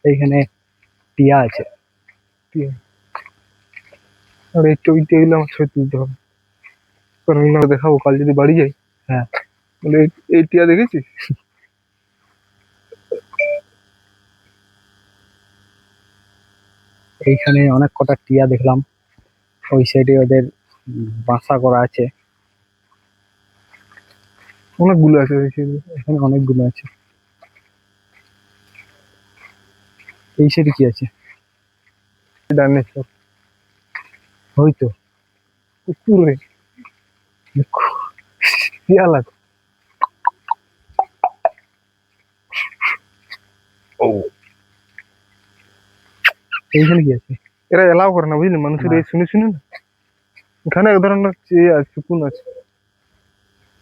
এইখানে টিয়া আছে। টিয়া। আর এই টিয়াগুলো আমার ছবি তুলতে হবে, কারণ দেখাবো কাল যদি বাড়ি যাই। হ্যাঁ, বলে এই টিয়া দেখেছিস? এইখানে অনেক কটা টিয়া দেখলাম, ওই সাইডে ওদের বাসা করা আছে। অনেকগুলো আছে ওই সাইডে। এখানে অনেকগুলো আছে। এই সাইডে কি আছে? ডাইনোসর। হয়তো কুকুরে শিয়াল আছে। এইখানে কি আছে? এরা এলাও করে না বুঝলি, মানুষের এই শুনে শুনে না। এখানে এক ধরনের সুকুন আছে।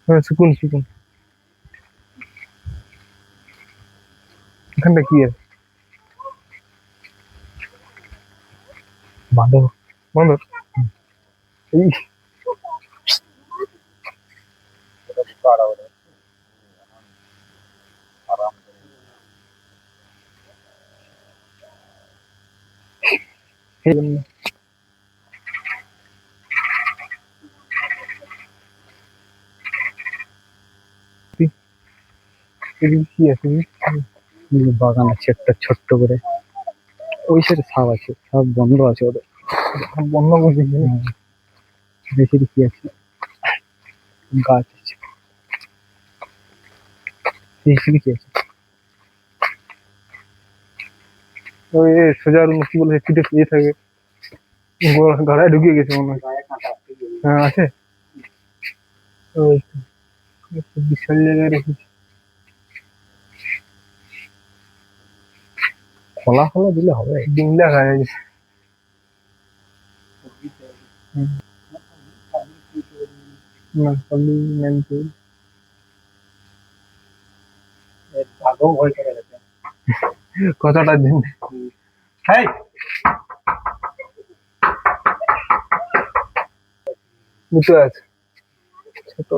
হ্যাঁ, সুকুন সুকুন। এখানটা কি আছে? বাঁদর। বাঁদর। এই কি আছে? বাগান আছে একটা ছোট্ট করে। ওই সাইডে সাপ আছে, সাপ বন্ধ আছে ওদের। বন্ধ করে দেখি কি আছে। গাছ আছে। এইখানে কি আছে? ওই সোজা কি বলে পিঠে ইয়ে থাকে, গলায় ঢুকিয়ে গেছে মনে হয়। হ্যাঁ আছে। ওই তো, বিশাল জায়গায় রেখেছি। খোলা খোলা দিলে হবে। ডিংলা খায় গেছে। না সবই মেনপুর। কতটা দিন হাই দুটো আছে, ছোট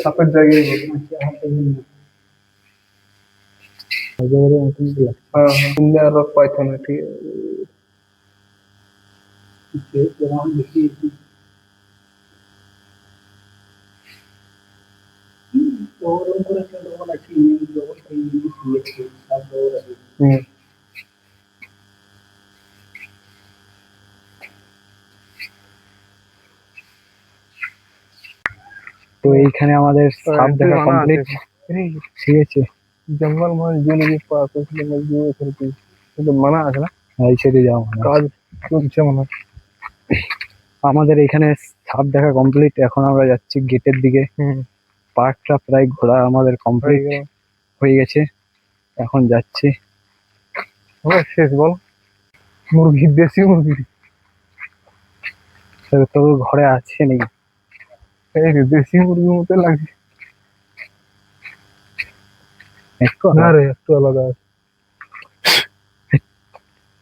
সাপের জায়গায়। হ্যাঁ, পাইথন ঠিক আছে। তো এইখানে আমাদের সাপ দেখা কমপ্লিট। ঠিক আছে, জঙ্গল মানে জুয়েলারি পার্ক কিন্তু মানা আছে না, এই সাইডে যাও। কাজ চলছে মনে হয়। আমাদের এখানে সাপ দেখা কমপ্লিট, এখন আমরা যাচ্ছি গেটের দিকে। পার্কটা প্রায় ঘোরা আমাদের কমপ্লিট হয়ে গেছে, এখন যাচ্ছি। শেষ বল, মুরগি দেশি মুরগি তো ঘরে আছে নাকি? এই দেশি মুরগির মতো লাগছে। না রে, একটু আলাদা আছে।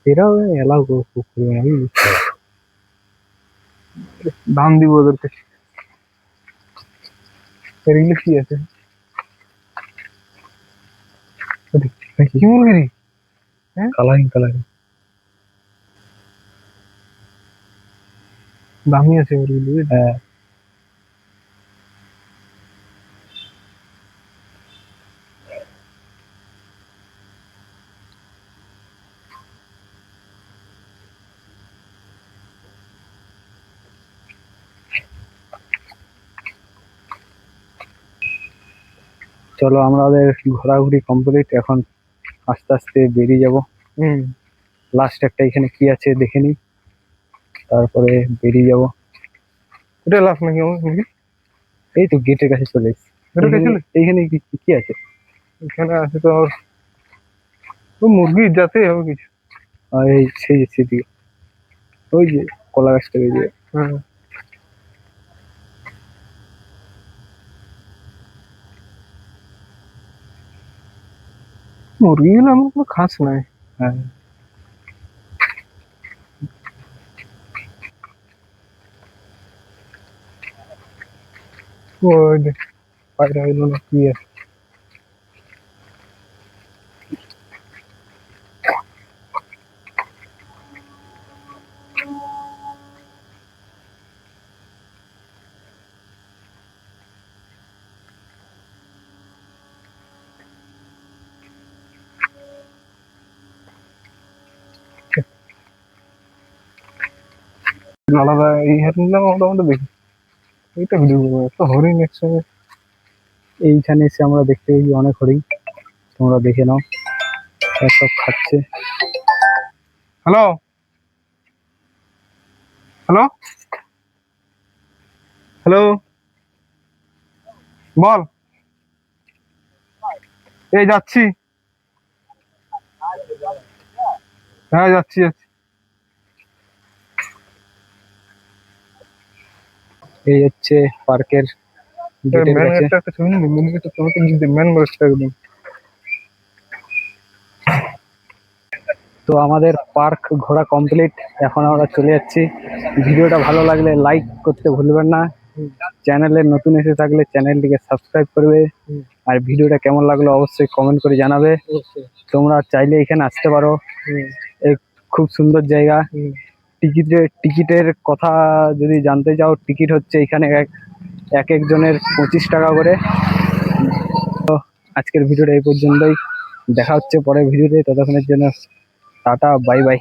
এরাও এলাও করবে না, বুঝলি? দাম দিব ওদেরকে। এগুলো কি আছে? কি মুরগি? কালারিং কালারিং দামি আছে মুরগি। হ্যাঁ, চলো আমাদের ঘোরাঘুরি কমপ্লিট, এখন আস্তে আস্তে বেরিয়ে যাব। লাস্ট একটা এখানে কি আছে দেখে নি, তারপরে বেরিয়ে যাব। এটা লাভ নাকি আমার মুরগি? এই তো গেটের কাছে চলে এসেছি। এইখানে কি আছে? এখানে আছে তো মুরগি যাতে হবে কিছু। এই সেই সেদিকে, ওই যে কলা গাছটা বেরিয়ে। মুরগিগুলো আমার কোনো খাস নাই। হ্যাঁ, ওই যে পায়রা এলো না কি আছে। আলাদা এই হরিণটা মোটামুটি দেখি, এইটা ভিডিও করবো, একটা হরিণ একসঙ্গে। এইখানে এসে আমরা দেখতে পেয়েছি অনেক হরিণ, তোমরা দেখে নাও, সব খাচ্ছে। হ্যালো হ্যালো হ্যালো, বল। এই যাচ্ছি, হ্যাঁ যাচ্ছি যাচ্ছি। এই হচ্ছে পার্কের গেটের ম্যান কাছে। একটা ছবি নিবি, ম্যান গেটটা ছবি তুলছি, ম্যান গেটটা একদম। তো আমাদের পার্ক ঘোরা কমপ্লিট, এখন আমরা চলে যাচ্ছি। ভিডিওটা ভালো লাগলে লাইক করতে ভুলবেন না, চ্যানেলে নতুন এসে থাকলে চ্যানেলটিকে সাবস্ক্রাইব করবে, হুম। আর ভিডিওটা কেমন লাগলো অবশ্যই কমেন্ট করে জানাবে। তোমরা চাইলে এখানে আসতে পারো, এই খুব সুন্দর জায়গা। টিকিটের কথা যদি জানতে চাও, টিকিট হচ্ছে এখানে এক একজনের 25 টাকা করে। তো আজকের ভিডিওটা এই পর্যন্তই, দেখা হচ্ছে পরের ভিডিওতে, ততক্ষণের জন্য টাটা, বাই বাই।